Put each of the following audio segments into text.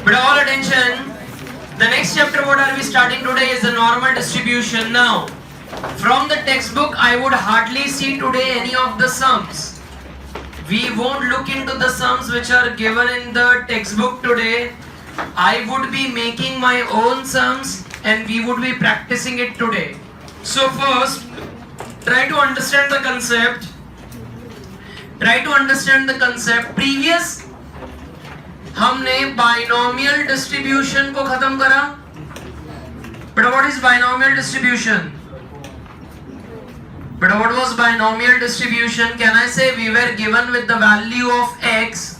But all attention, the next chapter what are we starting today is the normal distribution. Now, from the textbook I would hardly see today any of the sums. We won't look into the sums which are given in the textbook today. I would be making my own sums and we would be practicing it today. So first, try to understand the concept. Previous हमने binomial distribution को खत्म करा. But what is binomial distribution? But what was binomial distribution? Can I say we were given with the value of x,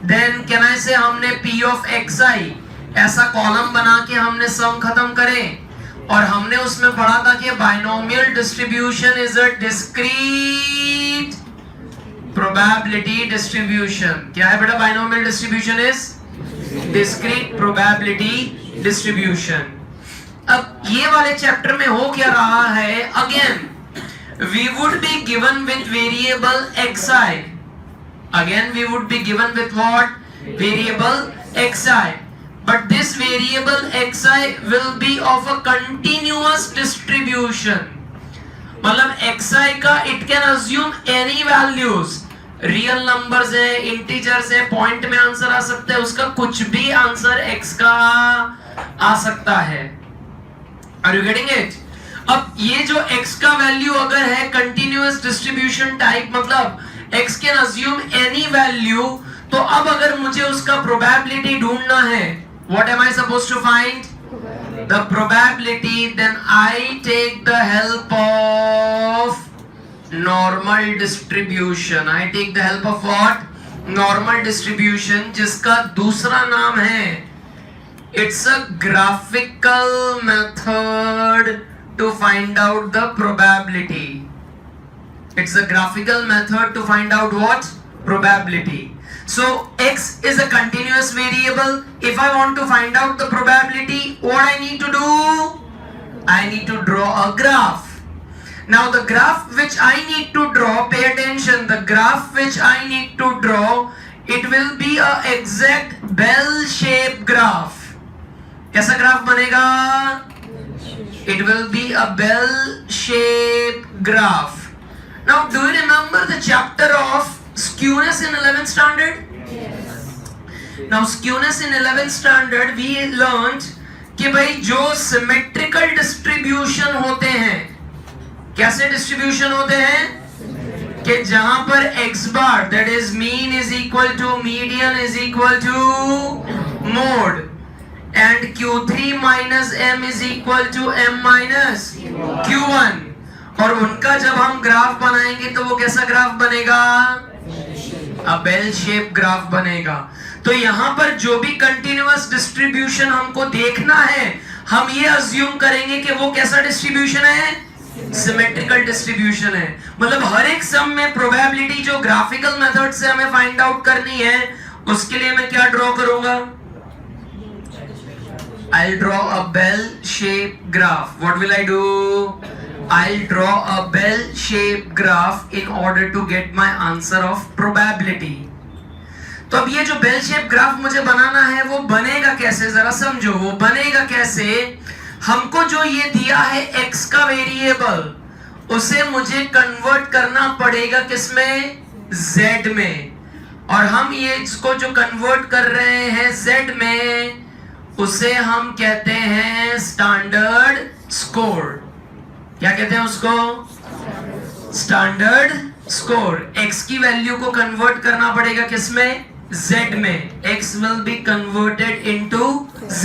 then can I say हमने p of xi ऐसा column बना के हमने सम खत्म करे, और हमने उसमें पढ़ा था कि binomial distribution is a discrete probability distribution. क्या है बेटा binomial distribution is discrete probability distribution. अब ये वाले चैप्टर में हो क्या रहा है? Again we would be given with variable xi. Again we would be given with what? Variable xi. But this variable xi will be of a continuous distribution. मतलब xi का it can assume any values. Real numbers है, integers है, point में answer आ सकता है, उसका कुछ भी आंसर x का आ सकता है. Are you getting it? अब ये जो x का वैल्यू अगर है कंटिन्यूअस डिस्ट्रीब्यूशन टाइप, मतलब x can assume any value, तो अब अगर मुझे उसका प्रोबेबिलिटी ढूंढना है, what am I supposed to find? The probability. Then I take the help of normal distribution. I take the help of what? Normal distribution, जिसका दूसरा नाम है, it's a graphical method to find out the probability. It's a graphical method to find out what? Probability. So x is a continuous variable. If I want to find out the probability, what I need to do? I need to draw a graph. Now the graph which I need to draw, pay attention, the graph which I need to draw, it will be a exact bell-shaped graph. कैसा graph बनेगा? It will be a bell-shaped graph. Now do you remember the chapter of skewness in 11th standard? Yes. Now skewness in 11th standard we learned कि भाई जो symmetrical distribution होते हैं, कैसे distribution होते हैं? कि जहां पर x bar that is mean is equal to median is equal to mode, and q3 minus m is equal to m minus q1, और उनका जब हम ग्राफ बनाएंगे तो वो कैसा ग्राफ बनेगा? अ बेल शेप ग्राफ बनेगा. तो यहाँ पर जो भी कंटिन्यूअस डिस्ट्रीब्यूशन हमको देखना है, हम ये अज्यूम करेंगे कि वो कैसा डिस्ट्रीब्यूशन है? सिमेट्रिकल डिस्ट्रीब्यूशन है. मतलब हर एक सम में प्रोबेबिलिटी जो ग्राफिकल मेथड से हमें फाइंड आउट करनी है, उसके लिए मैं क्या ड्रॉ करूंगा? I'll draw a bell-shaped graph. What will I do? I'll draw a bell-shaped graph in order to get my answer of probability. तो अब ये जो बेल शेप ग्राफ मुझे बनाना है, वो बनेगा कैसे? जरा समझो, वो बनेगा कैसे? हमको जो ये दिया है x का वेरिएबल, उसे मुझे कन्वर्ट करना पड़ेगा किसमें? z में. और हम ये इसको जो कन्वर्ट कर रहे हैं z में, उसे हम कहते हैं स्टैंडर्ड स्कोर. क्या कहते हैं उसको? Standard score. x की वैल्यू को कन्वर्ट करना पड़ेगा किसमें? z में. x will be converted into z.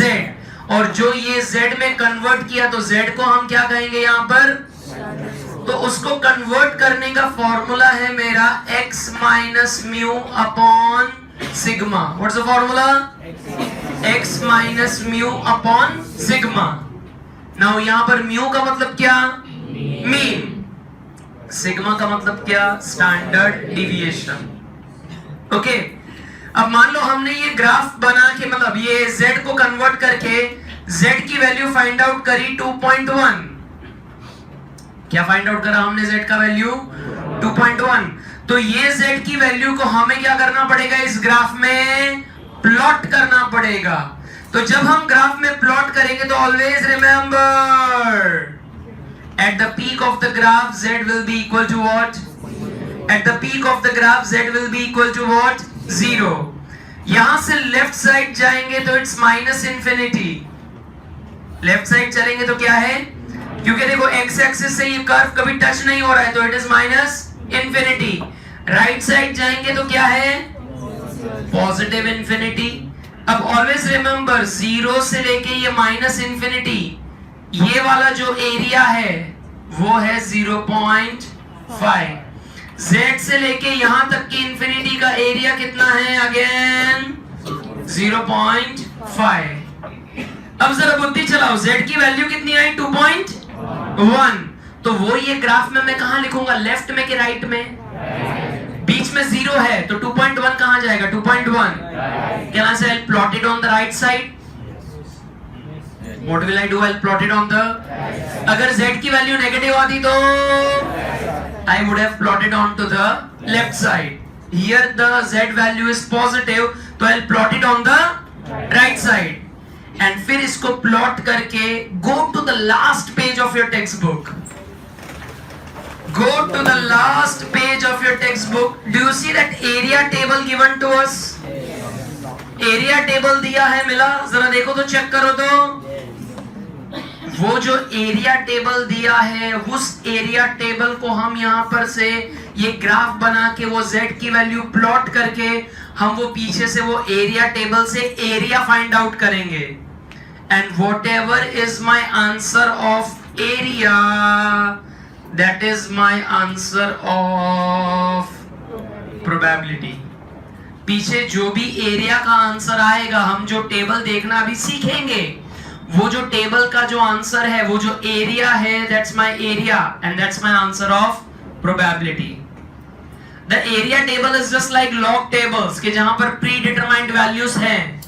और जो ये z में कन्वर्ट किया, तो z को हम क्या कहेंगे यहाँ पर? तो उसको कन्वर्ट करने का फॉर्मूला है मेरा x minus mu upon sigma. What's the formula? x minus mu upon sigma. Now यहाँ पर म्यू का मतलब क्या? मीन. सिग्मा का मतलब क्या? Standard deviation. ओके. अब मान लो हमने ये ग्राफ बना के, मतलब ये z को कन्वर्ट करके z की वैल्यू फाइंड आउट करी 2.1. क्या फाइंड आउट करा हमने? z का वैल्यू 2.1. तो ये z की वैल्यू को हमें क्या करना पड़ेगा? इस ग्राफ में प्लॉट करना पड़ेगा. तो जब हम ग्राफ में प्लॉट करेंगे तो always remember at the peak of the graph z will be equal to what? At the peak of the graph z will be equal to what? 0। यहां से लेफ्ट साइड जाएंगे तो it's minus infinity. Left side चलेंगे तो क्या है? क्योंकि देखो एक्स एक्सिस से ये कर्व कभी टच नहीं हो रहा है तो it is minus infinity. Right side जाएंगे तो क्या है? Positive infinity. अब ऑलवेज रिमेंबर 0 से लेके ये माइनस इंफिनिटी, ये वाला जो एरिया है वो है 0.5। z से लेके यहां तक की इंफिनिटी का एरिया कितना है? अगेन 0.5। अब जरा बुद्धि चलाओ, z की वैल्यू कितनी आई? 2.1। तो वो ये ग्राफ में मैं कहां लिखूंगा? लेफ्ट में कि राइट में? बीच में 0 है तो 2.1 कहां जाएगा? 2.1। Can I say I'll plot it on the right side? What will I do? I'll plot it on the. अगर z की वैल्यू नेगेटिव आती तो I would have plotted on to the left side. Here the z value is positive, तो I'll plot it on the right side. And फिर इसको plot करके go to the last page of your textbook. Go to the last page of your textbook. Do you see that area table given to us? Area table दिया है, मिला? जरा देखो तो, check करो तो। वो जो एरिया टेबल दिया है उस एरिया टेबल को हम यहां पर से ये ग्राफ बना के वो z की वैल्यू प्लॉट करके हम वो पीछे से वो एरिया टेबल से एरिया फाइंड आउट करेंगे। And what ever is my answer of area, that is my answer of probability. पीछे जो भी एरिया का आंसर आएगा, हम जो टेबल देखना अभी सीखेंगे, वो जो टेबल का जो आंसर है, वो जो एरिया है, that's my area and that's my answer of probability. The area table is just like log tables के जहां पर प्री डिटरमाइंड वैल्यूज हैं,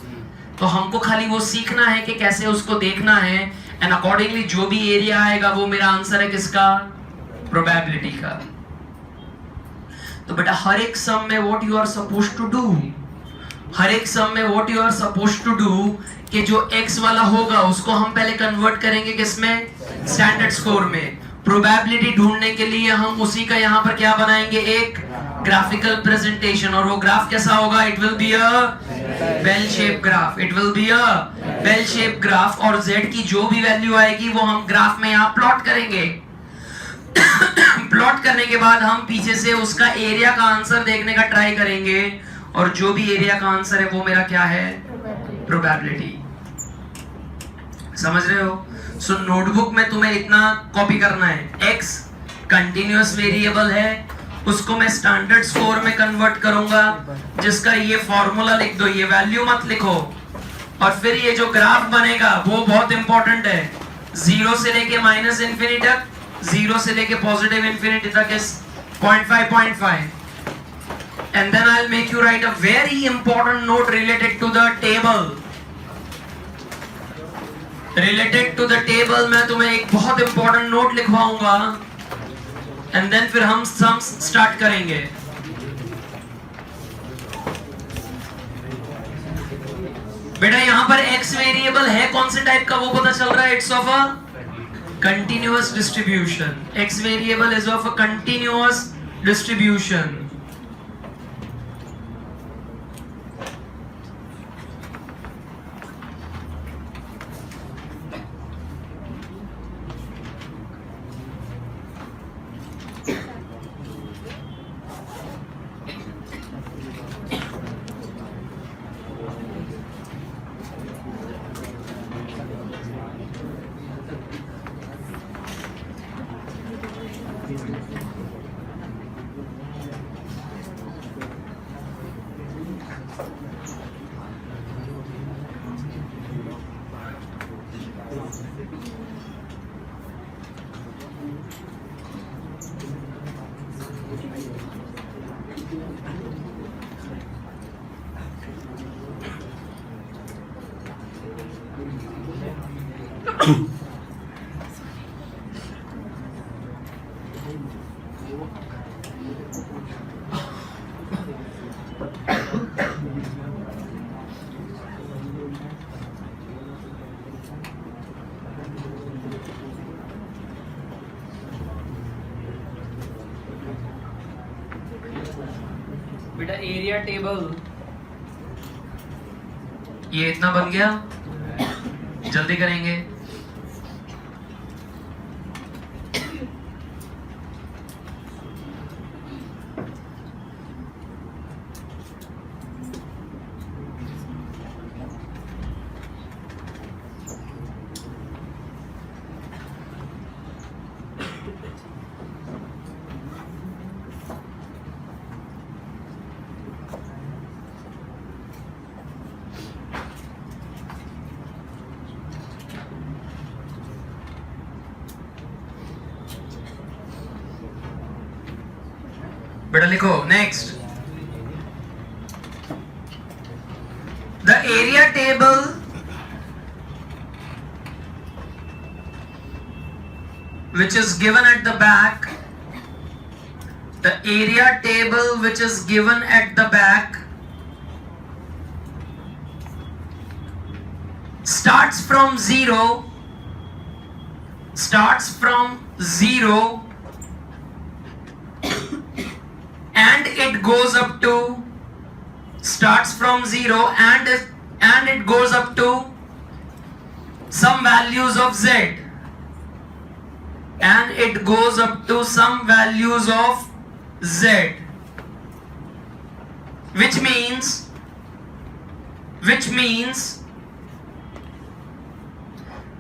तो हमको खाली वो सीखना है कि कैसे उसको देखना है एंड अकॉर्डिंगली जो भी एरिया आएगा वो मेरा आंसर है किसका? प्रोबेबिलिटी का। तो बेटा हर एक सम में what you are supposed to do, हर एक सम में what you are supposed to do कि जो x वाला होगा उसको हम पहले कन्वर्ट करेंगे किसमें? स्टैंडर्ड स्कोर में। प्रोबेबिलिटी ढूंढने के लिए हम उसी का यहाँ पर क्या बनाएंगे? एक ग्राफिकल प्रेजेंटेशन। और वो ग्राफ कैसा होगा? It will be a bell shape graph, it will be a bell shape graph. और z की जो भी वैल्यू आएगी वो हम ग्राफ में यहाँ प्लॉट करेंगे। प्लॉट करने के बाद हम पीछे से उसका एरिया का आंसर देखने का ट्राई करेंगे, और जो भी एरिया का आंसर है वो मेरा क्या है? प्रोबेबिलिटी। समझ रहे हो? सो नोटबुक में तुम्हें इतना कॉपी करना है। x कंटिन्यूअस वेरिएबल है, उसको मैं स्टैंडर्ड स्कोर में कन्वर्ट करूंगा, जिसका ये फॉर्मूला लिख दो, ये वैल्यू मत लिखो। और फिर ये जो ग्राफ बनेगा वो बहुत इंपॉर्टेंट है। 0 से लेके माइनस इंफिनिटी तक, 0 से लेके पॉजिटिव इंफिनिटी तक is 0.5. And then I'll make you write a very important note related to the table. Related to the table मैं तुम्हें एक बहुत important note लिखवाऊंगा, and then फिर हम sums start करेंगे। बेटा यहाँ पर x वेरिएबल है, कौन से टाइप का वो पता चल रहा है? It's of a continuous distribution. X variable is of a continuous distribution. बेटा एरिया टेबल ये इतना बन गया, जल्दी करेंगे। बेटा लिखो next, the area table which is given at the back, the area table which is given at the back starts from zero and it goes up to some values of z, and it goes up to some values of z, which means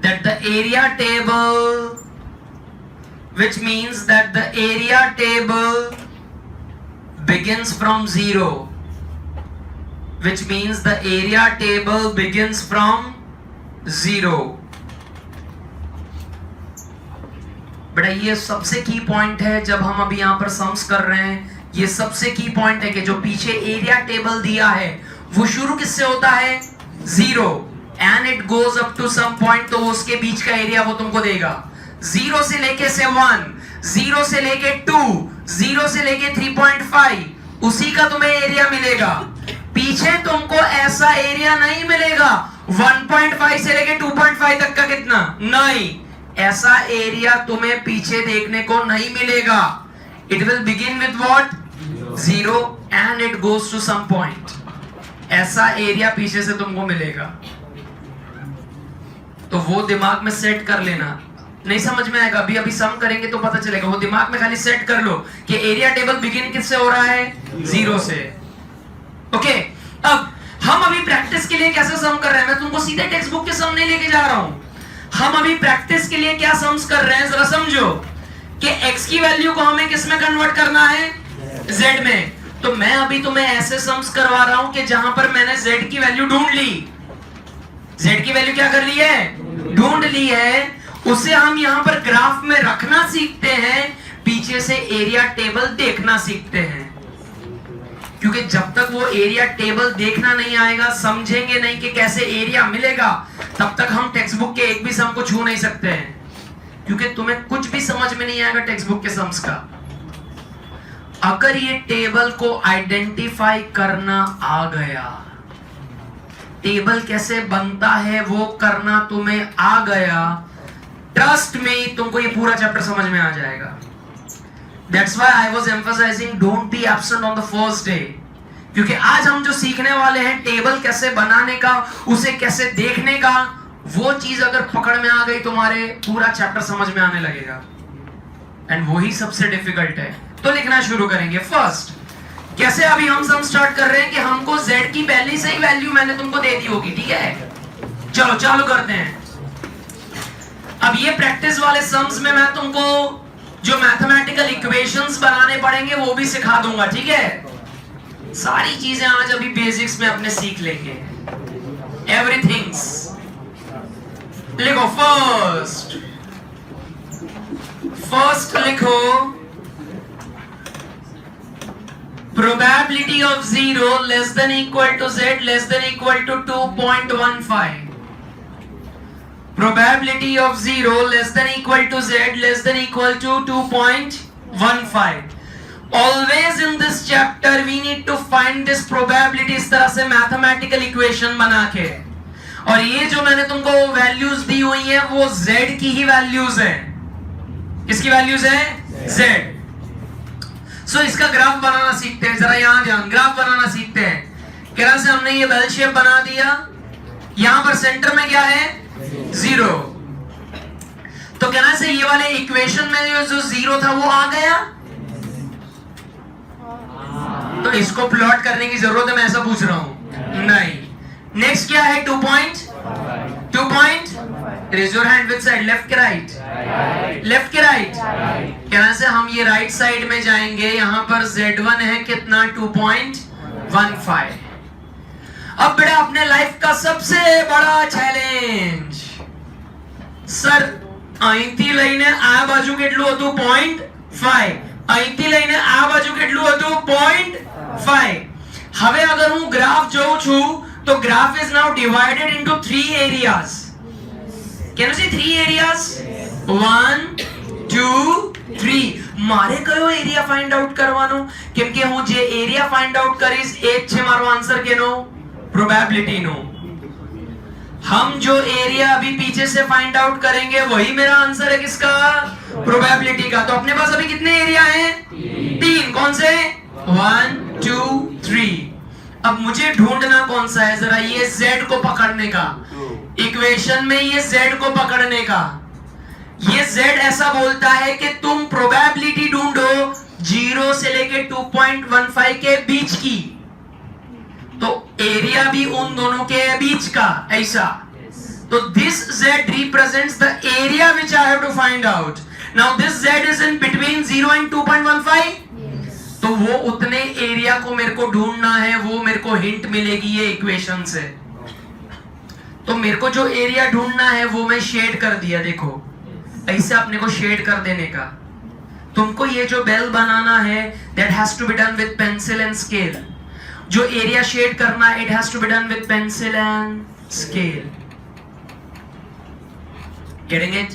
that the area table begins from zero, बेटा ये सबसे की point है जब हम अभी यहाँ पर सम्स कर रहे हैं। ये सबसे की पॉइंट है कि जो पीछे एरिया टेबल दिया है वो शुरू किससे होता है, zero, and it goes up to some point, तो उसके बीच का एरिया वो तुमको देगा। 0 से लेके 1, 0 से लेके 2, 0 से लेके 3.5, उसी का तुम्हें एरिया मिलेगा। पीछे तुमको ऐसा एरिया नहीं मिलेगा 1.5 से लेके 2.5 तक का, कितना नहीं, ऐसा एरिया तुम्हें पीछे देखने को नहीं मिलेगा। It will begin with what, 0 and it goes to some point. ऐसा एरिया पीछे से तुमको मिलेगा, तो वो दिमाग में सेट कर लेना। नहीं समझ में आएगा, अभी सम करेंगे तो पता चलेगा। वो दिमाग में खाली सेट कर लो कि एरिया टेबल बिगिन किससे हो रहा है, 0 से। ओके, अब हम अभी प्रैक्टिस के लिए कैसे सम कर रहे हैं, मैं तुमको सीधे टेक्स्ट बुक के सम नहीं लेके जा रहा हूं। हम अभी प्रैक्टिस के लिए क्या सम्स कर रहे हैं, जरा समझो कि x की वैल्यू को हमें किस में कन्वर्ट करना है, z में। तो मैं अभी तुम्हें ऐसे सम्स करवा रहा हूं कि जहां पर मैंने z की वैल्यू ढूंढ ली, z की वैल्यू क्या कर ली है, ढूंढ ली है, उसे हम यहां पर ग्राफ में रखना सीखते हैं, पीछे से एरिया टेबल देखना सीखते हैं। क्योंकि जब तक वो एरिया टेबल देखना नहीं आएगा, समझेंगे नहीं कि कैसे एरिया मिलेगा, तब तक हम टेक्स्ट बुक के एक भी सम को छू नहीं सकते हैं। क्योंकि तुम्हें कुछ भी समझ में नहीं आएगा टेक्स्ट बुक के सम्स का। अगर ये टेबल को आइडेंटिफाई करना आ गया, टेबल कैसे बनता है वो करना तुम्हें आ गया, ट्रस्ट में तुमको ये पूरा चैप्टर समझ में आ जाएगा। That's why I was emphasizing don't be absent on the first day, क्योंकि आज हम जो सीखने वाले हैं टेबल कैसे बनाने का, उसे कैसे देखने का, वो चीज अगर पकड़ में आ गई तुम्हारे, पूरा चैप्टर समझ में आने लगेगा। एंड वही सबसे डिफिकल्ट है। तो लिखना शुरू करेंगे। फर्स्ट, कैसे अभी हम सम स्टार्ट कर रहे हैं कि हमको z की पहली से ही वैल्यू मैंने तुमको दे दी होगी, ठीक है। चलो चालू करते हैं। अब ये प्रैक्टिस वाले सम्स में मैं तुमको जो मैथमेटिकल इक्वेशंस बनाने पड़ेंगे वो भी सिखा दूंगा, ठीक है। सारी चीजें आज अभी बेसिक्स में अपने सीख लेंगे, एवरीथिंग्स। लिखो फर्स्ट लिखो probability of 0 less than equal to z less than equal to 2.15। Probability of 0 less than equal to z less than equal to 2.15. Always in this chapter we need to find this probability इस तरह से mathematical equation बना के। और ये जो मैंने तुमको values दी हुई है वो z की ही values है। किसकी values है? z। सो इसका ग्राफ बनाना सीखते हैं, जरा यहां ध्यान, ग्राफ बनाना सीखते हैं। क्या से हमने ये बेल शेप बना दिया, यहां पर सेंटर में क्या है 0, तो कहना से ये वाले इक्वेशन में जो 0 था वो आ गया, तो इसको प्लॉट करने की जरूरत है, मैं ऐसा पूछ रहा हूं नहीं। नेक्स्ट क्या है 2 point raise your hand which side, left के राइट, लेफ्ट के राइट, कहना से हम ये राइट साइड में जाएंगे, यहां पर Z1 है कितना 2.15। अब बेटा अपने लाइफ का सबसे बड़ा चैलेंज, सर અહીંથી લઈને આ બાજુ કેટલું હતું 0.5, અહીંથી લઈને આ બાજુ કેટલું હતું 0.5। હવે અગર હું ગ્રાફ જોઉં છું તો graph is now divided into 3 areas. Can you see 3 areas? 1 2 3. મારે કયો એરિયા ફાઇન્ડ આઉટ કરવાનો, કેમ કે હું જે એરિયા ફાઇન્ડ આઉટ કરીશ એ જ છે મારો આન્સર કેનો, પ્રોબેબિલિટી નો। हम जो एरिया अभी पीछे से फाइंड आउट करेंगे वही मेरा आंसर है किसका, प्रोबेबिलिटी का। तो अपने पास अभी कितने एरिया हैं 3, कौन से 1 2 3। अब मुझे ढूंढना कौन सा है, जरा ये Z को पकड़ने का, इक्वेशन में ये Z को पकड़ने का। ये Z ऐसा बोलता है कि तुम प्रोबेबिलिटी ढूंढो 0 से लेके 2.15 के बीच की, तो एरिया भी उन दोनों के बीच का, ऐसा। तो this Z represents the area which I have to find out. Now this Z is in between 0 and 2.15. तो वो उतने एरिया को मेरे को ढूंढना है, वो मेरे को हिंट मिलेगी ये इक्वेशन से। तो मेरे को जो एरिया ढूंढना है वो मैं शेड कर दिया, देखो ऐसे अपने को शेड कर देने का। तुमको ये जो बेल बनाना है that has to be done with pencil and scale। जो एरिया शेड करना है it has to be done with pencil and scale। Getting it?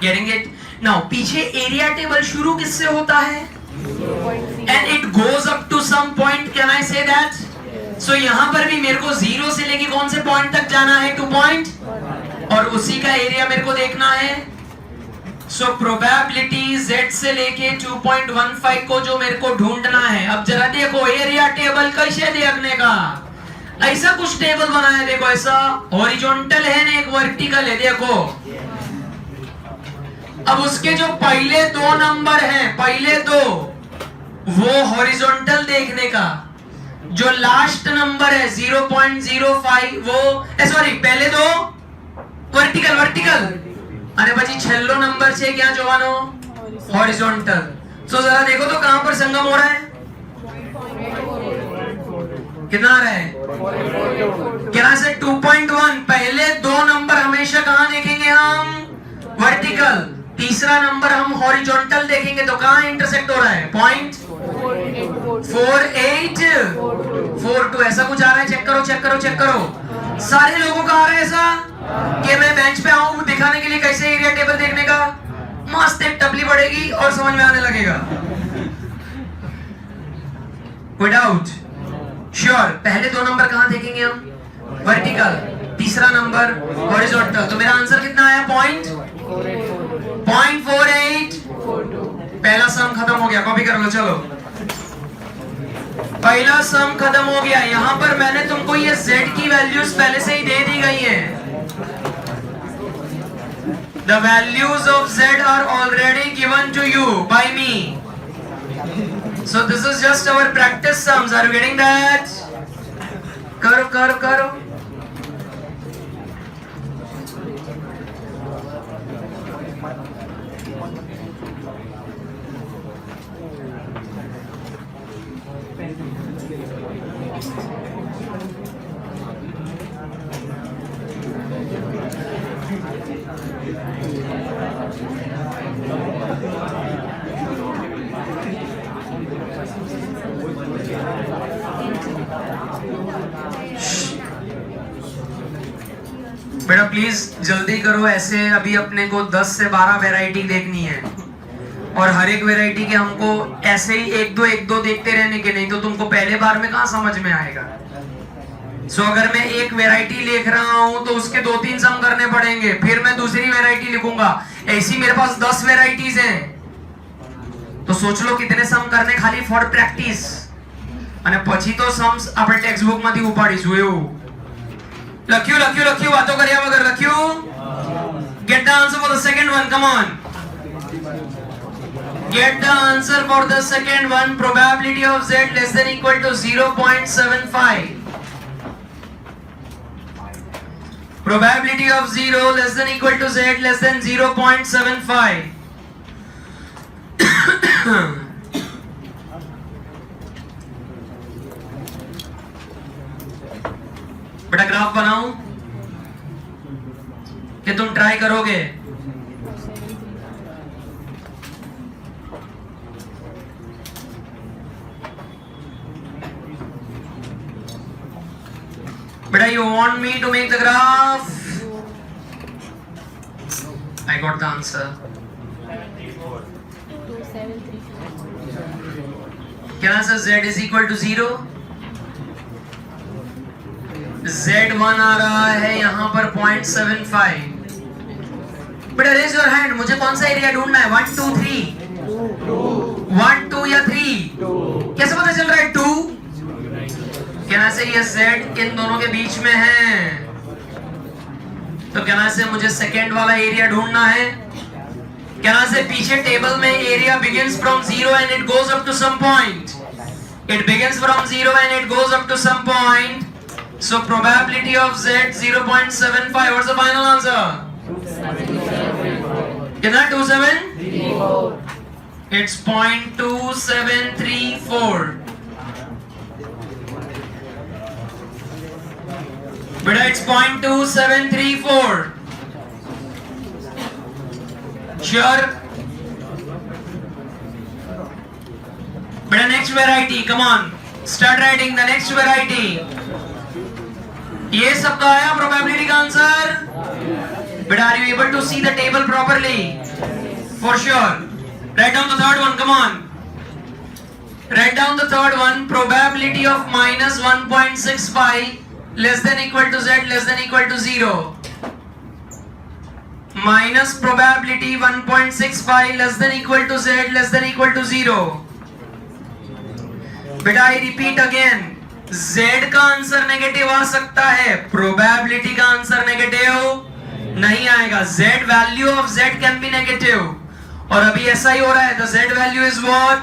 Getting it? Now पीछे एरिया टेबल शुरू किससे होता है, and it goes up to some point, can I say that? So यहाँ पर भी मेरे को 0 से लेके कौन से पॉइंट तक जाना है 2 पॉइंट, और उसी का एरिया मेरे को देखना है। सो प्रोबेबिलिटी Z से लेके 2.15 को जो मेरे को ढूंढना है। अब जरा देखो एरिया टेबल कैसे देखने का, ऐसा कुछ टेबल बनाया, देखो ऐसा हॉरिजॉन्टल है ना, एक वर्टिकल है, देखो। अब उसके जो पहले 2 नंबर हैं, पहले 2 वो हॉरिजॉन्टल देखने का, जो लास्ट नंबर है 0.05 वो सॉरी पहले 2 વર્ટિકલ વર્ટિકલ અને પછી છેલ્લો નંબર છે ક્યાં જોવાનો હોરિઝોન્ટલ। तो जरा देखो तो कहां पर संगम हो रहा है, कितना आ रहा है, क्या से 2.1। पहले 2 नंबर हमेशा कहां देखेंगे हम, वर्टिकल। तीसरा नंबर हम हॉरिजॉन्टल देखेंगे, तो कहां इंटरसेक्ट हो रहा है, 0.4842। ऐसा कुछ आ रहा है, चेक करो चेक करो चेक करो। सारे लोगों का आ रहा है ऐसा कि मैं बेंच पे आऊं दिखाने के लिए कैसे एरिया टेबल देखने का, मस्त एक टपली पड़ेगी और समझ में आने लगेगा। कोई डाउट? श्योर। पहले 2 नंबर कहां देखेंगे हम, वर्टिकल, तीसरा नंबर हॉरिजॉन्टल। तो मेरा आंसर कितना आया, 0.4842। पहला सम खत्म हो गया, कॉपी कर लो चलो। पहला सम खत्म हो गया। यहां पर मैंने तुमको ये Z की वैल्यूज पहले से ही दे दी गई हैं। The values of Z are already given to you by me. So this is just our practice sums. Are you getting that? करो करो करो। बेटा प्लीज जल्दी करो, ऐसे अभी अपने को 10 से 12 वैरायटी देखनी है, और हर एक वैरायटी के हमको ऐसे ही एक दो देखते रहने के, नहीं तो तुमको पहले बार में कहां समझ में आएगा। सो अगर मैं एक वैरायटी लिख रहा हूं तो उसके 2-3 सम करने पड़ेंगे, फिर मैं दूसरी वैरायटी लिखूंगा। ऐसी मेरे पास 10 वैरायटीज हैं, તો સોચ લો કિતને સમ કરને ખાલી ફોર પ્રેક્ટિસ, અને પછી તો सम्स આપણે ટેક્સ્ટ બુક માંથી ઉપાડીશું એવું. લખ્યું વાતો કર્યા વગર લખ્યું. Get the answer for the second one, come on. Get the answer for the second one. Probability of z less than equal to 0.75. Probability of 0 less than equal to z less than 0.75. बेटा graph बनाऊं कि तुम try करोगे? But you want me to make the graph? I got the answer. Can I say z is equal to 0? Z1 आ रहा है यहाँ पर 0.75. बेटा रेज योर हैंड, मुझे कौन सा एरिया ढूंढना है? 1 2 3 1 2 या 3? कैसे पता चल रहा है 2? कहना से ये z इन दोनों के बीच में है, तो कहना से मुझे सेकेंड वाला एरिया ढूंढना है. कहना से पीछे टेबल में area begins from 0 and it goes up to some point. It begins from 0 and it goes up to some point. So probability of z 0.75. What's the final answer? कितना? 27? It's 0.2734. बेटा it's 0.2734. Sure? बेटा next variety, come on, start writing the next variety. ये सब तो आया probability का answer. But are you able to see the table properly? For sure. Write down the third one, come on. Write down the third one. Probability of minus 1.65 less than equal to z less than equal to 0. Minus probability 1.65 less than equal to z less than equal to 0. But I repeat again. Z का answer negative आ सकता है, probability का answer negative नहीं आएगा. Z value of Z can be negative, और अभी ऐसा ही हो रहा है. The Z value is what?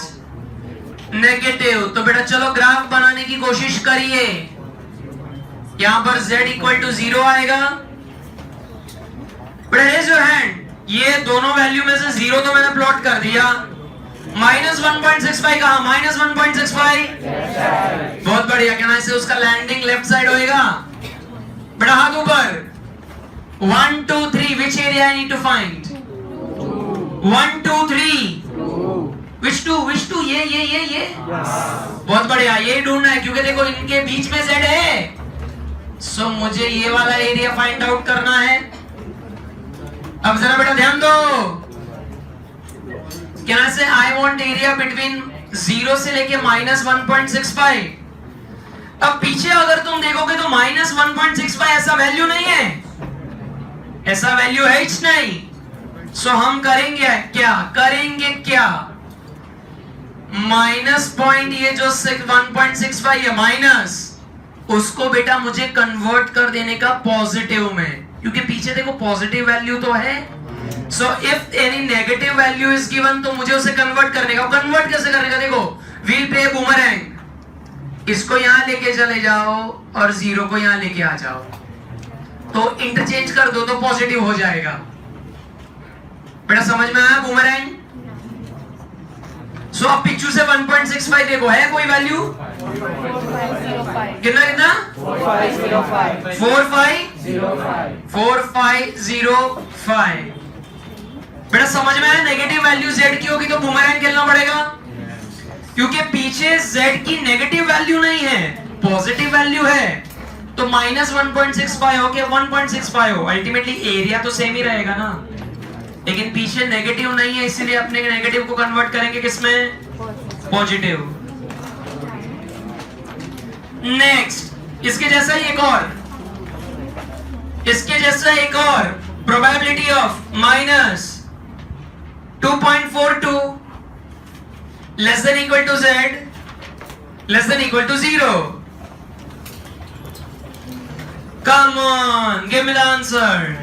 Negative. तो बेटा चलो ग्राफ बनाने की कोशिश करिए. यहां पर Z इक्वल टू 0 आएगा. बेटा रेज योर हैंड. ये दोनों वैल्यू में से 0 तो मैंने प्लॉट कर दिया. माइनस 1.65 कहा? माइनस 1.65. बहुत बढ़िया. कहना से उसका लैंडिंग लेफ्ट साइड होएगा. बेटा हाथ ऊपर. 1 2 3 which area I need to find? 1 2 3 which two? ये बहुत बढ़िया. ये ढूंढना है क्योंकि देखो इनके बीच में Z है. सो मुझे ये वाला एरिया फाइंड आउट करना है. अब जरा बेटा ध्यान दो. क्या से I want एरिया बिटवीन 0 से लेके माइनस 1.65. अब पीछे अगर तुम देखोगे तो माइनस 1.65 ऐसा वैल्यू नहीं है, ऐसा वैल्यू है ही नहीं. सो हम करेंगे क्या? माइनस पॉइंट ये जो 1.65 है माइनस, उसको बेटा मुझे कन्वर्ट कर देने का पॉजिटिव में, क्योंकि पीछे देखो पॉजिटिव वैल्यू तो है. So if any negative value is given तो मुझे उसे कन्वर्ट करने का. कन्वर्ट कैसे करने का? देखो we'll play boomerang. इसको यहाँ लेके चले जाओ और 0 को यहाँ लेके आ जाओ, तो इंटरचेंज कर दो तो पॉजिटिव हो जाएगा. बेटा समझ में आया बूमरैंग? सो अब पिक्चू से 1.65 देखो, है कोई वैल्यू? कितना? 4505. बेटा समझ में आया? नेगेटिव वैल्यू z की होगी तो बूमरैंग खेलना पड़ेगा, क्योंकि पीछे z की नेगेटिव वैल्यू नहीं है, पॉजिटिव वैल्यू है. तो माइनस 1.65 हो के 1.65 हो, अल्टीमेटली एरिया तो सेम ही रहेगा ना, लेकिन पीछे नेगेटिव नहीं है, इसलिए अपने नेगेटिव को कन्वर्ट करेंगे किसमें? पॉजिटिव. नेक्स्ट इसके जैसा एक और probability of minus 2.42 less than equal to z, less than equal to 0. Come on, give me the answer.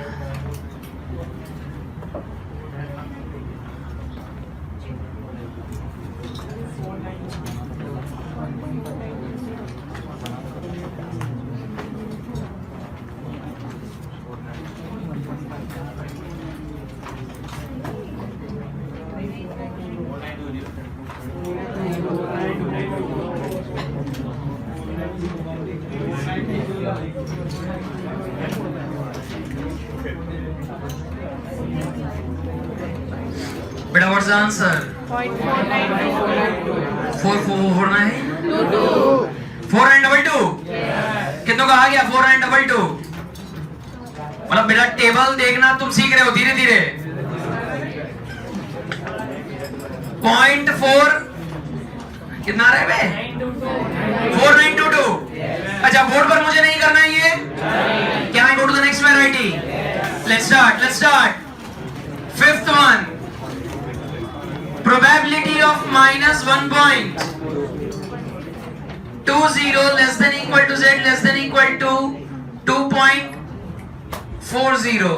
बेटा व्हाट्स द आंसर? 449 492 कितनों का आ गया? 492. मतलब बेटा टेबल देखना तुम सीख रहे हो धीरे धीरे. 0.4 कितना रहे बे? 4922. अच्छा बोर्ड पर मुझे नहीं करना है ये. Can I go to the next variety? Let's start. Fifth one. Probability of minus 1.20 less than equal to z less than equal to 2.40.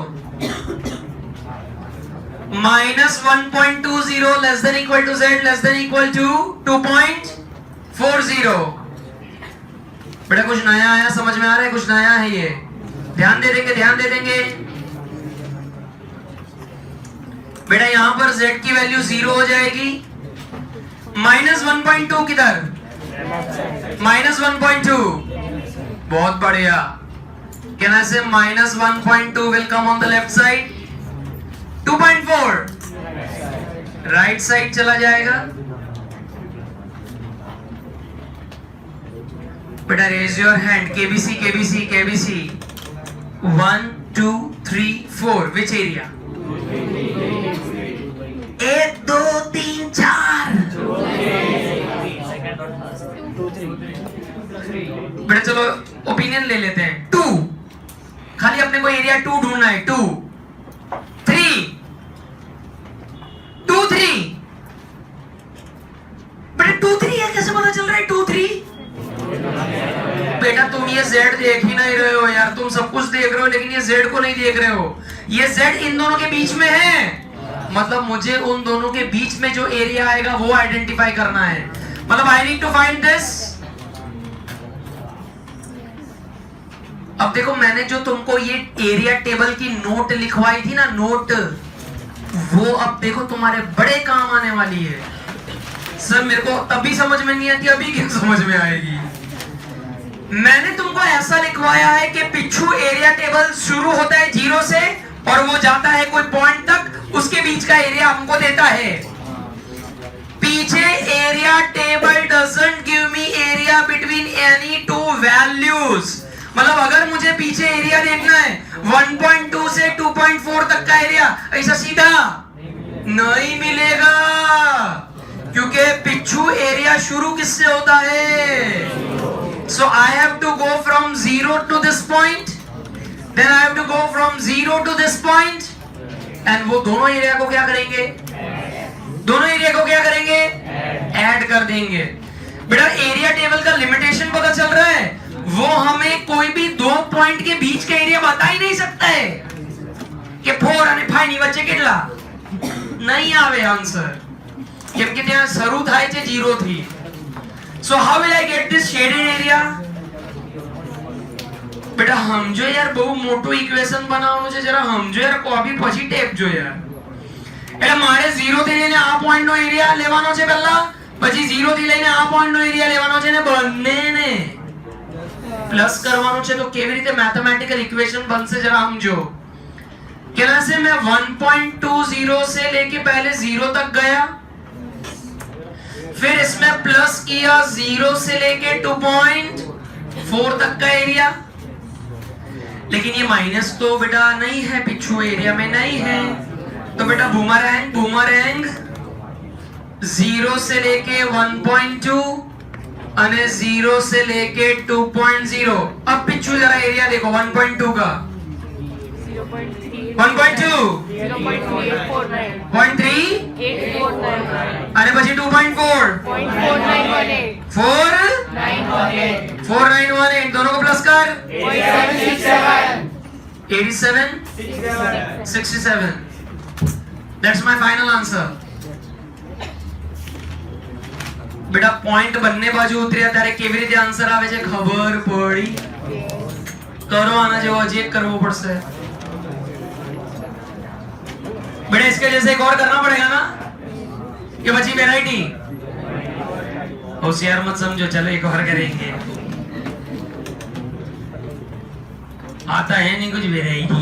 Minus 1.20 less than equal to z less than equal to 2.40. बेटा कुछ नया आया, समझ में आ रहा है? कुछ नया है ये. ध्यान दे देंगे. बेटा यहां पर z की वैल्यू 0 हो जाएगी. माइनस 1.2 किधर? माइनस 1.2. बहुत बढ़िया. कैन आई से minus 1.2 will come on the left side. 2.4 right side चला जाएगा. बेटा raise your hand. KBC 1 2 3 4 which area? 1 2 3 4. बेटा चलो ओपिनियन ले लेते हैं. 2 खाली अपने को एरिया 2 ढूंढना है. 2 3 2 3. बेटा 2 3 है, कैसे पता चल रहा है 2 3? बेटा तुम ये z देख ही नहीं रहे हो यार. तुम सब कुछ देख रहे हो लेकिन ये z को नहीं देख रहे हो. ये z इन दोनों के बीच में है. मतलब मुझे उन दोनों के बीच में जो एरिया आएगा वो आइडेंटिफाई करना है. मतलब I need to find this. अब देखो मैंने जो तुमको ये एरिया टेबल की नोट लिखवाई थी ना, नोट, वो अब देखो तुम्हारे बड़े काम आने वाली है. सर मेरे को तभी समझ में नहीं आती, अभी क्यों समझ में आएगी? मैंने तुमको ऐसा लिखवाया है कि पिछू एरिया टेबल शुरू होता है 0 से और वो जाता है कोई पॉइंट तक. उसके बीच का एरिया हमको देता है. पीछे area table doesn't give me area between any two values. मतलब अगर मुझे पीछे एरिया देखना है 1.2 से 2.4 तक का एरिया, ऐसा सीधा नहीं मिलेगा क्योंकि पिछू एरिया शुरू किससे होता है? So I have to go from 0 to this point, then I have to go from 0 to this point, and वो दोनों एरिया को क्या करेंगे? दोनों एरिया को क्या करेंगे? ऐड कर देंगे. बेटा एरिया टेबल का लिमिटेशन पता चल रहा है? वो हमें कोई भी दो पॉइंट के बीच का एरिया बता ही नहीं सकता है कि 4 અને 5 ની વચ્ચે કેટલા. नहीं आवे आंसर કેમ કે ત્યાં શરૂ થાય છે 0 થી. So how will I get this shaded area? बेटा समझो यार, बहु मोटो इक्वेशन बनावવાનું છે, જરા સમજો યાર. કોપી પછી ટેપ જો યાર. એટલે મારે 0 થી લઈને આ પોઈન્ટ નો એરિયા લેવાનો છે પહેલા, પછી 0 થી લઈને આ પોઈન્ટ નો એરિયા લેવાનો છે ને બંનેને પ્લસ કરવાનો છે. તો કેવી રીતે મેથમેટિકલ ઇક્વેશન બનશે જરા સમજો. કેના से मैं 1.20 से लेके पहले 0 तक गया, फिर इसमें प्लस किया 0 से लेके 2.4 तक का एरिया. लेकिन ये माइनस तो बेटा नहीं है, पिछू एरिया में नहीं है. तो बेटा बूमरैंग 0 से लेके 1.2 અને 0 से लेके 2.0. अब पिछू जरा एरिया देखो 1.2 का. 1.2 0.3 અને પછી 2.4 4918 दोनों को प्लस कर 87 67 that's my final answer बेटा पॉइंट बनने बाजू उतर्या ત્યારે કેવી રીતે આન્સર આવે છે ખબર પડી કરો આના જેવો હજી એક કરવો પડશે बेटा इसके जैसे एक और करना पड़ेगा ना ये बची वैरायटी होशियार मत समझो चलो एक और करेंगे आता है नहीं कुछ वैरायटी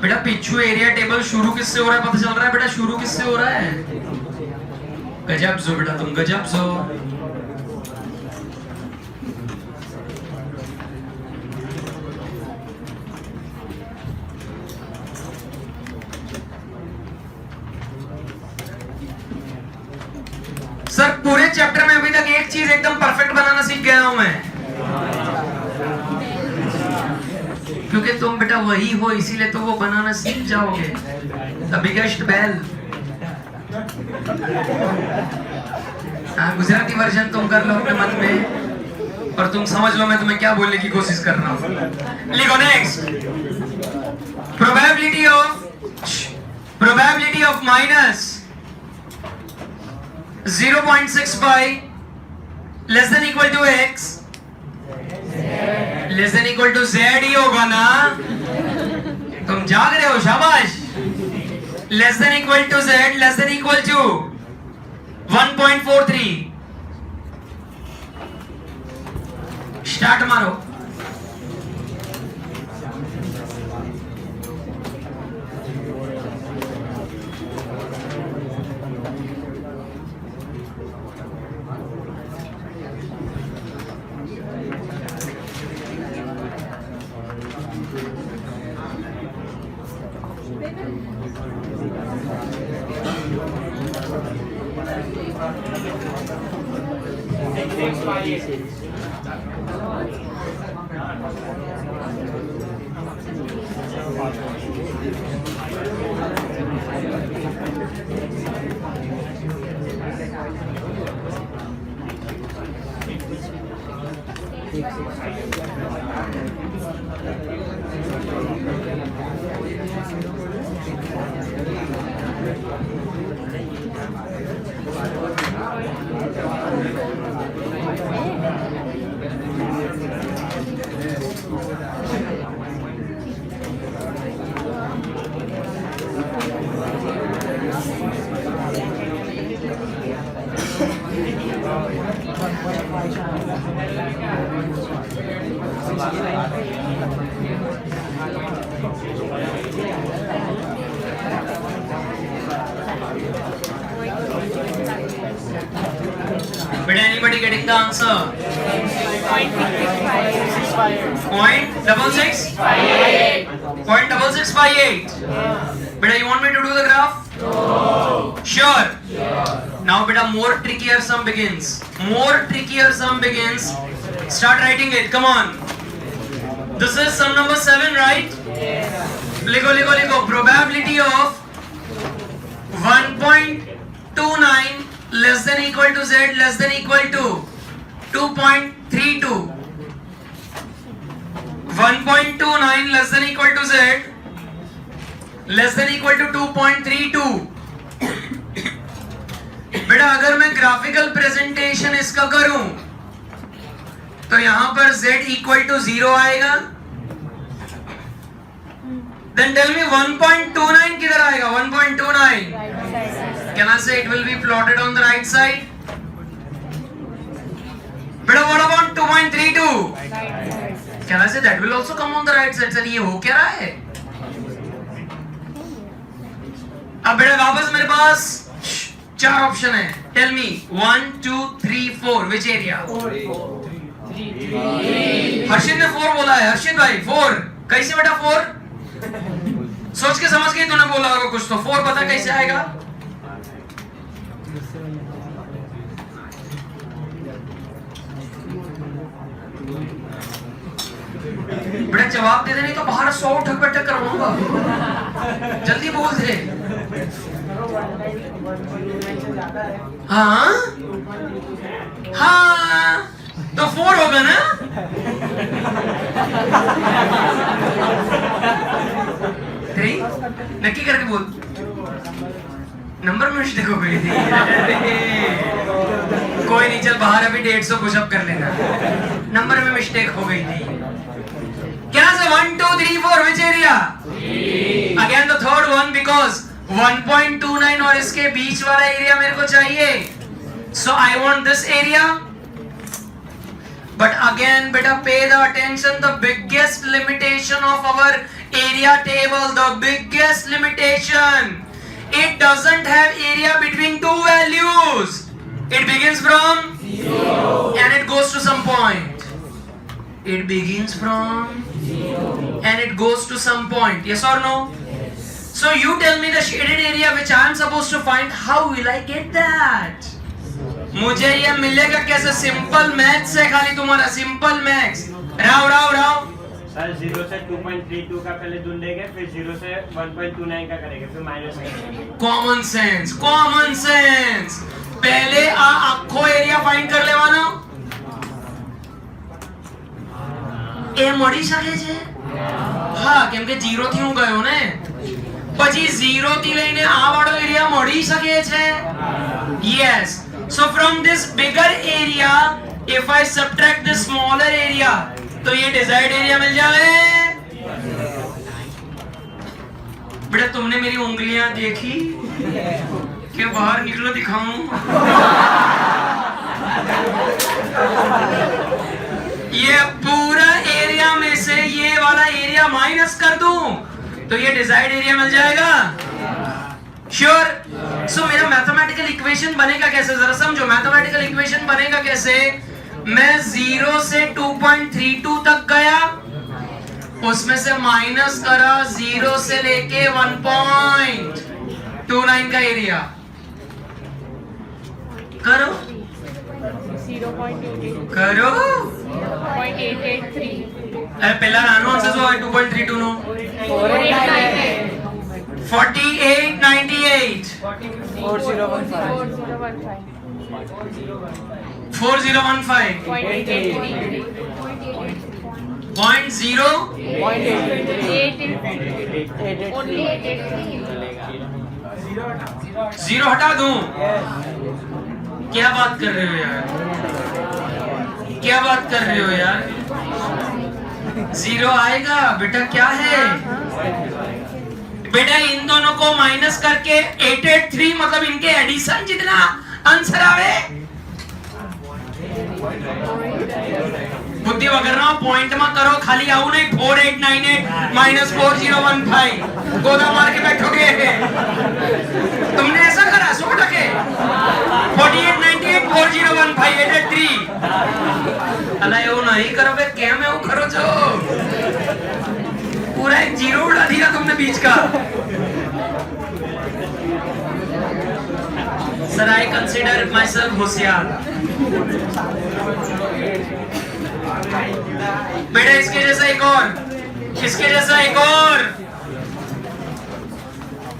बेटा पिछू एरिया टेबल शुरू किससे हो रहा है पता चल रहा है बेटा शुरू किससे हो रहा है गजब जो बेटा तुम गजब जो सर पूरे चैप्टर में अभी तक एक चीज एकदम परफेक्ट बनाना सीख गया हूं मैं क्योंकि तुम बेटा वही हो इसीलिए तो वो बनाना सीख जाओगे the biggest bell Gujarati version तुम कर लो अपने मन में और तुम समझ लो मैं तुम्हें क्या बोलने की कोशिश कर रहा हूं लिखो next probability of minus 0.65 less than equal to x लेस देन इक्वल टू z ही होगा ना तुम जाग रहे हो शाबाश less than equal to z less than equal to 1.43 start मारो But anybody getting the answer? 0.6658. 0.6658. Beta, you want me to do the graph? No. Sure. Now, beta, more trickier sum begins. More trickier sum begins. Start writing it. Come on. This is sum number 7, right? Yes. Ligo. Probability of 1.29 less than equal to z less than equal to 2.32. 1.29 less than equal to z less than equal to 2.32. बेटा अगर मैं graphical presentation इसका करूं तो यहां पर z equal to 0 आएगा. Then tell me 1.29 किधर आएगा? 1.29. Can I say it will be plotted on the right side? But what about 2.32? Can I say that will also come on the right side? Sir, ये हो क्या रहा है? अब बेटा वापस मेरे पास 4 ऑप्शन है. Tell me 1, 2, 3, 4. Which area? 4. हर्षित ने 4 बोला है. हर्षित भाई 4. कैसे बेटा 4? सोच के समझ के तूने बोला होगा कुछ तो। 4 पता कैसे आएगा? बेटा जवाब दे दे, नहीं तो बाहर 100 ठक बैठक करवाऊंगा। जल्दी बोल दे। हाँ हाँ तो 4 होगा ना? नक्की करके बोल। नंबर में मिस्टेक हो गई थी। कोई नहीं, चल बाहर अभी 150 पुशअप कर लेना। नंबर में मिस्टेक हो गई थी। क्या से 1 2 3 4 which area? Again the third one because 1.29 और इसके बीच वाला एरिया मेरे को चाहिए। So I want this area. But again beta pay the attention, the biggest limitation of our area table, the biggest limitation, it doesn't have area between two values. It begins from 0 and it goes to some point. It begins from 0 and it goes to some point. Yes or no? Yes. So you tell me the shaded area which I am supposed to find. How will I get that? मुझे ये मिलेगा कैसे? Simple maths है खाली तुम्हारा, simple maths. Rao sir 0 से 2.32 का पहले ढूंढेंगे, फिर 0 से 1.29 का करेंगे, फिर माइनस करेंगे। Common sense, common sense. पहले आखो एरिया फाइंड कर लेवानो। એ મળી શકે છે? હા, કેમ કે 0 થી હું ગયો ને, પછી 0 થી લઈને આ વાળો એરિયા મળી શકે છે? Yes. So from this bigger area, if I subtract the smaller area, तो ये desired area मिल जाए। बेटा तुमने मेरी उंगलियां देखी कि बाहर निकलो दिखाऊं? ये पूरा एरिया में से ये वाला एरिया माइनस कर दूं तो ये डिजायर्ड एरिया मिल जाएगा। श्योर? सो मेरा मैथमेटिकल इक्वेशन बनेगा कैसे? जरा समझो, मैथमेटिकल इक्वेशन बनेगा कैसे? मैं 0 से 2.32 तक गया, उसमें से माइनस करा 0 से लेके 1.29 का एरिया। करो करो 0.883 अरे पहला आंसर जो है 2.32 नो 4898 4015 0 हटा दूं? क्या बात कर रहे हो यार, क्या बात कर रहे हो यार? 0 आएगा बेटा, क्या है बेटा? इन दोनों को माइनस करके 883 मतलब इनके एडिशन जितना आंसर आवे। बुद्धि वगैरह पॉइंट में करो, खाली आऊ नहीं 4898 माइनस 4015 गोदा मार के बैठोगे। तुमने ऐसा करा 100%? 4898 4015 883 अला એવું नहीं करो बे, કેમ એવું करो जो? पूरा एक जीरो उड़ा दिया तुमने बीच का। Sir I consider my self होशियार। बेटा इसके जैसा एक और, इसके जैसा एक और।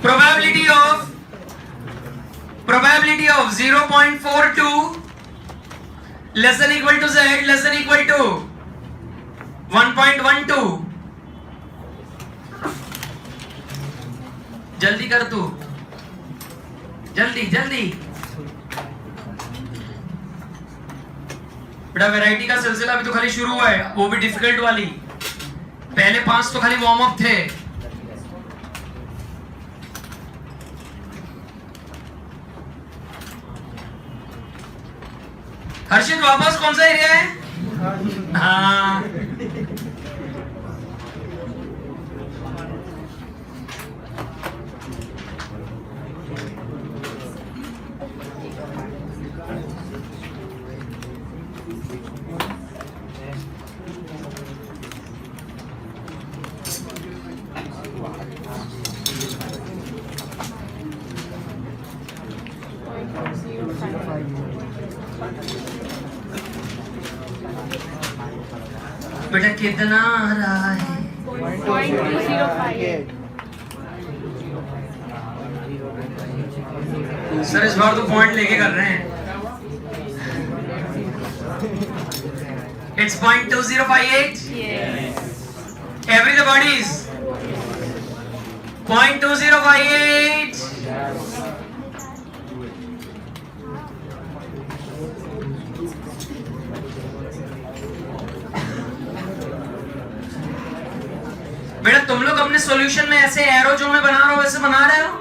Probability of 0.42 less than equal to z less than equal to 1.12। जल्दी कर तू, जल्दी जल्दी। बेटा वैरायटी का सिलसिला अभी तो खाली शुरू हुआ है, वो भी डिफिकल्ट वाली। पहले 5 तो खाली वार्म अप थे। हर्षित वापस कौन सा एरिया है? हाँ बेटा कितना आ रहा है? 0.205. सर इस बार तो पॉइंट लेके कर रहे हैं। It's 0.2058. Yes. Everybody's 0.2058. बेटा तुम लोग अपने सॉल्यूशन में ऐसे एरो जो मैं बना रहा हूं वैसे बना रहे हो?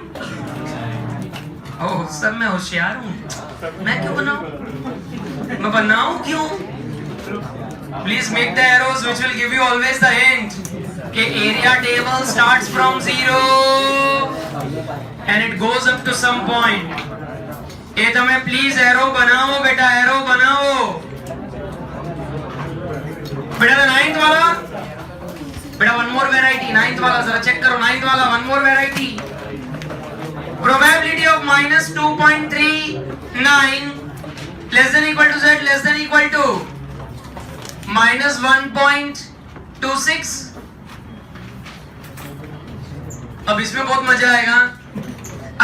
ओह सब मैं होशियार हूं। मैं क्यों बनाऊं? मैं बनाऊं क्यों? Please make the arrows which will give you always the hint कि area table starts from 0 and it goes up to some point. ये तुम्हें please arrow बनाओ बेटा, arrow बनाओ। बेटा नाइन्थ वाला, बेटा one more variety, नाइन्थ वाला जरा चेक करो, नाइन्थ वाला one more variety. Probability of minus 2.39 less than equal to z less than equal to minus 1.26. अब इसमें बहुत मजा आएगा।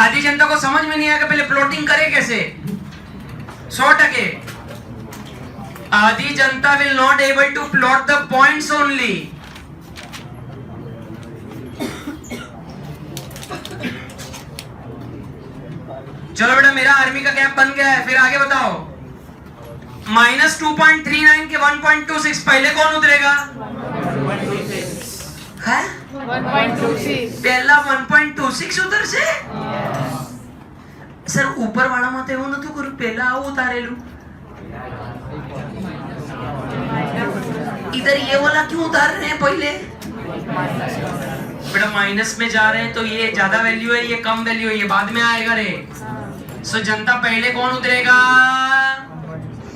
आधी जनता को समझ में नहीं आएगा पहले प्लॉटिंग करे कैसे। 100%। आधी जनता will not able to plot the points only. चलो बेटा मेरा आर्मी का गैप बन गया है, फिर आगे बताओ। माइनस 2.39 के 1.26 पहले कौन उतरेगा? है 1.26. पहला 1.26 उतर से सर ऊपर वाला मत है वो न तो करू पहला आओ उतारेलू इधर ये वाला क्यों उतार रहे हैं पहले? बेटा माइनस में जा रहे हैं तो ये ज्यादा वैल्यू है, ये कम वैल्यू है, ये बाद में आएगा रे। सो जनता पहले कौन उतरेगा?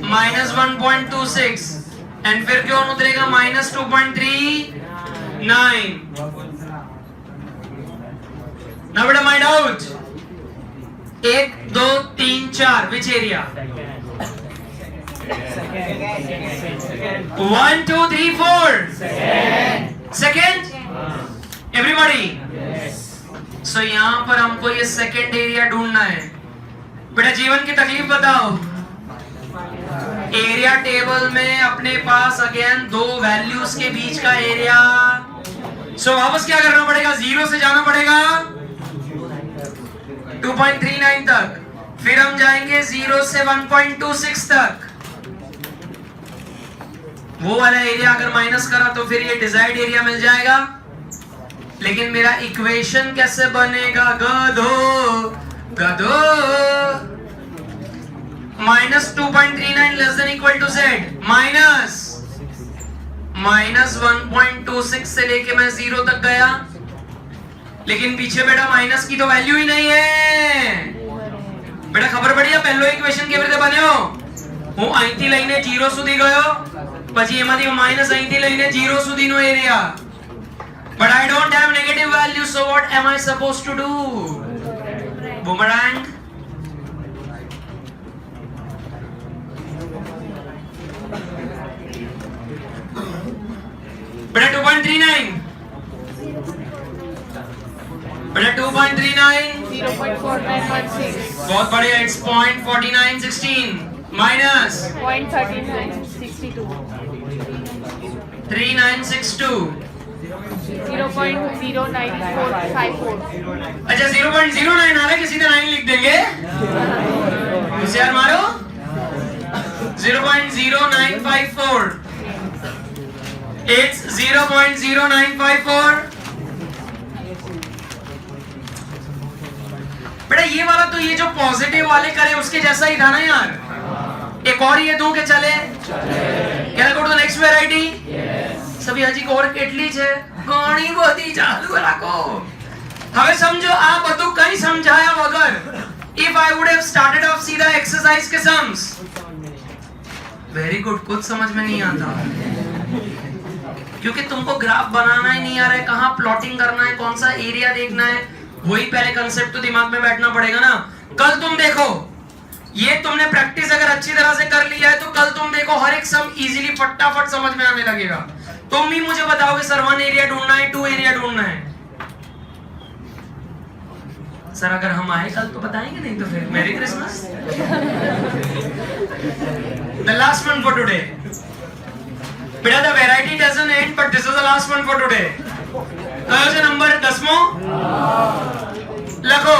माइनस 1.26 एंड फिर कौन उतरेगा? माइनस 2.39। नाउ बेटा my doubt 1 2 3 4 which area? 1 2 3 4 second everybody. So यहाँ पर हमको ये सेकेंड एरिया ढूंढना है। बेटा जीवन की तकलीफ बताओ। एरिया टेबल में अपने पास अगेन दो वैल्यूज के बीच का एरिया। सो वापस क्या करना पड़ेगा? 0 से जाना पड़ेगा 2.39 तक, फिर हम जाएंगे 0 से 1.26 तक। वो वाला एरिया अगर माइनस करा तो फिर ये डिजायर्ड एरिया मिल जाएगा। लेकिन मेरा इक्वेशन कैसे बनेगा? गधो गधो minus 2.39 less than equal to z minus 1.26 से लेके मैं 0 तक गया, लेकिन पीछे बेटा माइनस की तो वैल्यू ही नहीं है। बेटा खबर पड़ी है पहलो इक्वेशन केवी રીતે બન્યો? હું અહીંથી લઈને 0 સુધી ગયો, પછી એમાંથી માઈનસ અહીંથી લઈને 0 સુધીનો area. But I don't have negative value, so what am I supposed to do? Boomerang. बेटा 2.39 बेटा 2.39 0.4916. बहुत बढ़िया। It's 0.4916 minus 0.3962. 3962। 0.09454. अच्छा 0.09 आ रहा है कि सीधा 9 लिख देंगे? होशियार मारो। 0.0954। It's 0.0954। बेटा ये वाला तो ये जो पॉजिटिव वाले करे उसके जैसा ही था ना यार। एक और ये दूं के चले? Can I go to the next variety? सभी हजी और કેટલી છે? ઘણી બધી ચાલુ રાખો। હવે સમજો આ બધું કઈ સમજાયા વગર if I would have started off सीधा exercise के sums। वेरी गुड, कुछ समझ में नहीं आता क्योंकि तुमको ग्राफ बनाना ही नहीं आ रहा है, कहाँ प्लॉटिंग करना है, कौन सा एरिया देखना है, वही पहले कंसेप्ट तो दिमाग में बैठना पड़ेगा ना। कल तुम देखो ये तुमने प्रैक्टिस अगर अच्छी तरह से कर लिया है तो कल तुम देखो हर एक सम इजीली फटाफट समझ में आने लगेगा। तुम भी मुझे बताओगे सर 1 एरिया ढूंढना है 2 एरिया ढूंढना है। सर अगर हम आए कल तो बताएंगे, नहीं तो फिर merry Christmas. The last one for today बेटा, the variety doesn't end but this is the last one for today. कौन सा नंबर 10वां लिखो।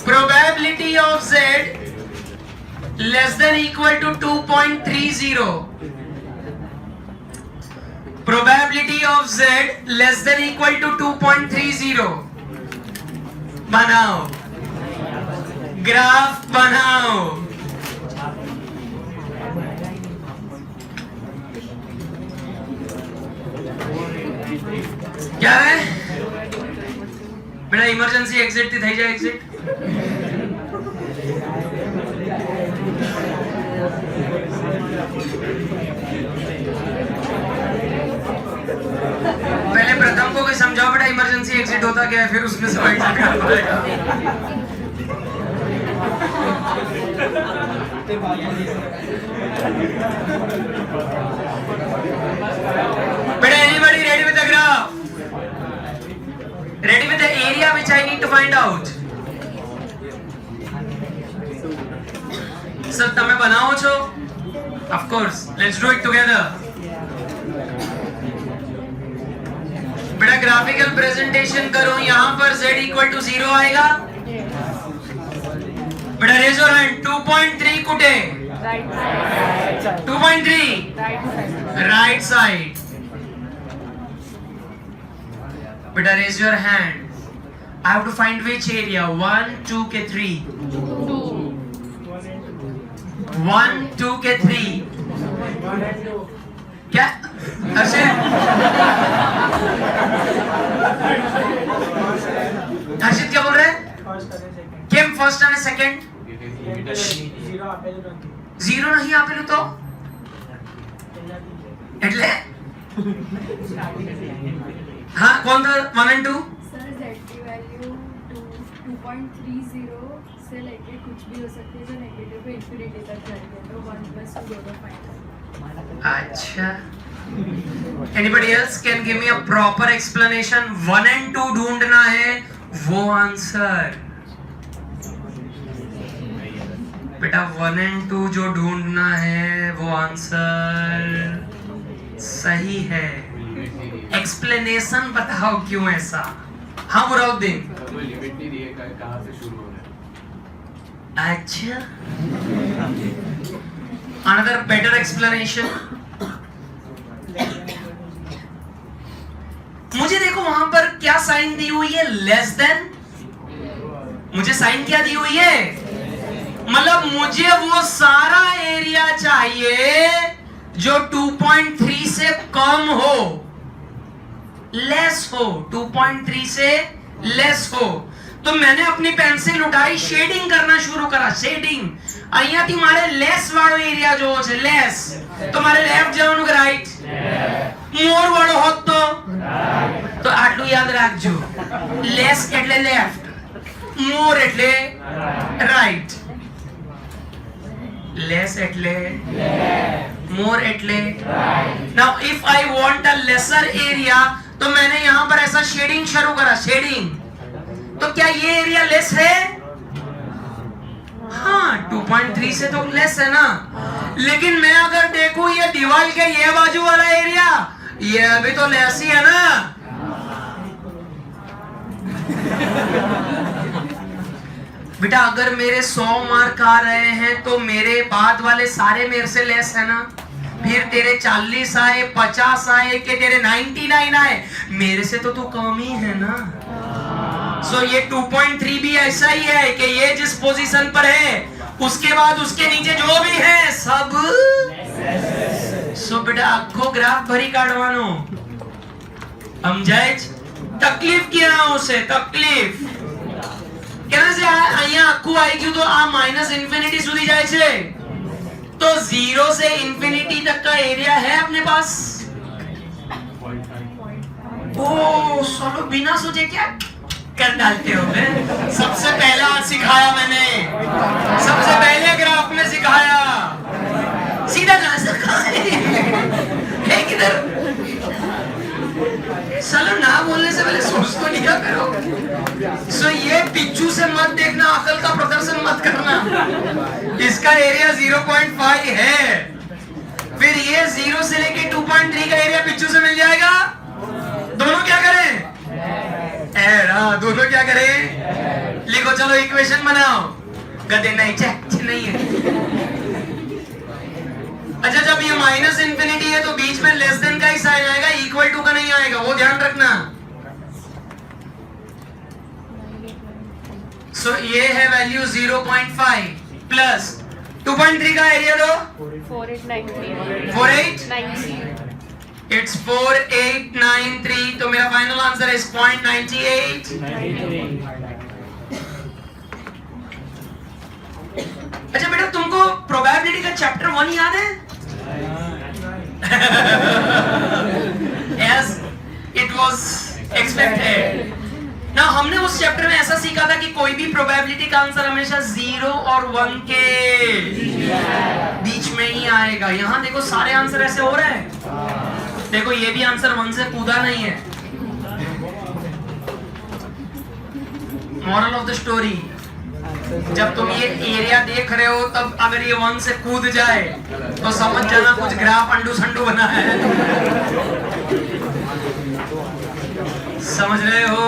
Probability of z less than equal to 2.30. Probability of z less than equal to 2.30. बनाओ, graph बनाओ। क्या है बेटा? इमरजेंसी एग्जिट थी, થઈ જાય एग्जिट। पहले प्रथम को कोई समझाओ बेटा इमरजेंसी एग्जिट होता क्या है, फिर उसमें से एग्जिट कर पाएगा। बेटा anybody ready with the graph? Ready with the area which I need to find out? Sir તમે બનાવો છો? Of course, let's do it together. बेटा ग्राफिकल प्रेजेंटेशन करो, यहां पर z इक्वल टू 0 आएगा। बेटा रेज योर हैंड। 2.3 कुठे? Right side. 2.3 Right side. Right side. बेटा raise your hand. I have to find which area? 1 2 के 3। 2. 1 2 के 3 क्या? हर्षित हर्षित क्या बोल रहे हैं? કેમ ફર્સ્ટ અને સેકન્ડ? 0 નહીં આપેલું તો એટલે हाँ कौन था 1 and 2? सर z की वैल्यू 2.30 से लेके कुछ भी हो सकती है जो नेगेटिव पे इंफिनिटी तक जाएगी, तो 1 + 2 दोनों फाइंड। अच्छा, anybody else can give me a proper explanation? 1 and 2 ढूंढना है, वो आंसर बेटा 1 and 2 जो ढूंढना है वो आंसर सही है। एक्सप्लेनेशन बताओ क्यों ऐसा? हाँ बुराउद्दीन। कोई लिमिट नहीं दी है कहां से शुरू हो रहा है। अच्छा, अनदर बेटर एक्सप्लेनेशन। मुझे देखो वहां पर क्या साइन दी हुई है? Less than. मुझे साइन क्या दी हुई है? मतलब मुझे वो सारा एरिया चाहिए जो 2.3 से कम हो, लेस हो, 2.3 से लेस हो। तो मैंने अपनी पेंसिल उठाई, शेडिंग करना शुरू करा। शेडिंग અહીંયાથી મારે લેસ વાળો એરિયા જોવો છે, લેસ તો મારે લેફ્ટ જવાનું કે રાઈટ? મોર વાળો હોત તો આટલું યાદ રાખજો, લેસ એટલે લેફ્ટ, મોર એટલે રાઈટ। લેસ એટલે મોર એટલે right. Now if I want a lesser area तो मैंने यहां पर ऐसा शेडिंग शुरू करा, शेडिंग। तो क्या ये एरिया लेस है? हाँ 2.3 से तो लेस है ना। लेकिन मैं अगर देखूं ये दीवार के ये बाजू वाला एरिया, ये अभी तो लेस ही है ना। बेटा अगर मेरे 100 मार्क आ रहे हैं तो मेरे बाद वाले सारे मेरे से लेस है ना। फिर तेरे 40 आए, 50 आए कि तेरे 99 आए, मेरे से तो तू कम ही है ना। सो ये 2.3 भी ऐसा ही है कि ये जिस पोजीशन पर है उसके बाद उसके नीचे जो भी है सब। सो बेटा आखो ग्राफ भरी काढવાનો, સમજાય? તકલીફ ક્યાં આવશે? તકલીફ કેના છે? અહીંયા આખું આવી ગયું તો આ માઈનસ ઇન્ફિનિટી સુધી જાય છે, तो 0 से इंफिनिटी तक का एरिया है अपने पास। ओ चलो बिना सोचे क्या कर डालते हो? सबसे पहला सिखाया मैंने, सबसे पहले ग्राफ लिया करो। सो ये पिच्चू से मत देखना, अकल का प्रदर्शन मत करना। इसका एरिया 0.5 है, फिर ये 0 से लेके 2.3 का एरिया पिच्चू से मिल जाएगा। दोनों क्या करें? ऐड। दोनों क्या करें? लिखो, चलो इक्वेशन बनाओ। गधे नहीं, नहीं है। अच्छा, जब ये माइनस इंफिनिटी है तो बीच में लेस देन का ही साइन आएगा, इक्वल टू का नहीं आएगा, वो ध्यान रखना। सो ये है वैल्यू 0.5 प्लस 2.3 का एरिया दो। 4893। इट्स 4893। तो मेरा फाइनल आंसर इज 0.98। अच्छा बेटा, तुमको प्रोबेबिलिटी का चैप्टर 1 याद है? As it was expected. ना हमने उस चैप्टर में ऐसा सीखा था कि कोई भी प्रोबेबिलिटी का आंसर हमेशा 0 और 1 के बीच में ही आएगा। यहाँ देखो सारे आंसर ऐसे हो रहे हैं। देखो ये भी आंसर 1 से कूदा नहीं है। मॉरल ऑफ द स्टोरी, जब तुम ये एरिया देख रहे हो तब अगर ये 1 से कूद जाए तो समझ जाना कुछ ग्राफ अंडू संडू बना है। समझ रहे हो?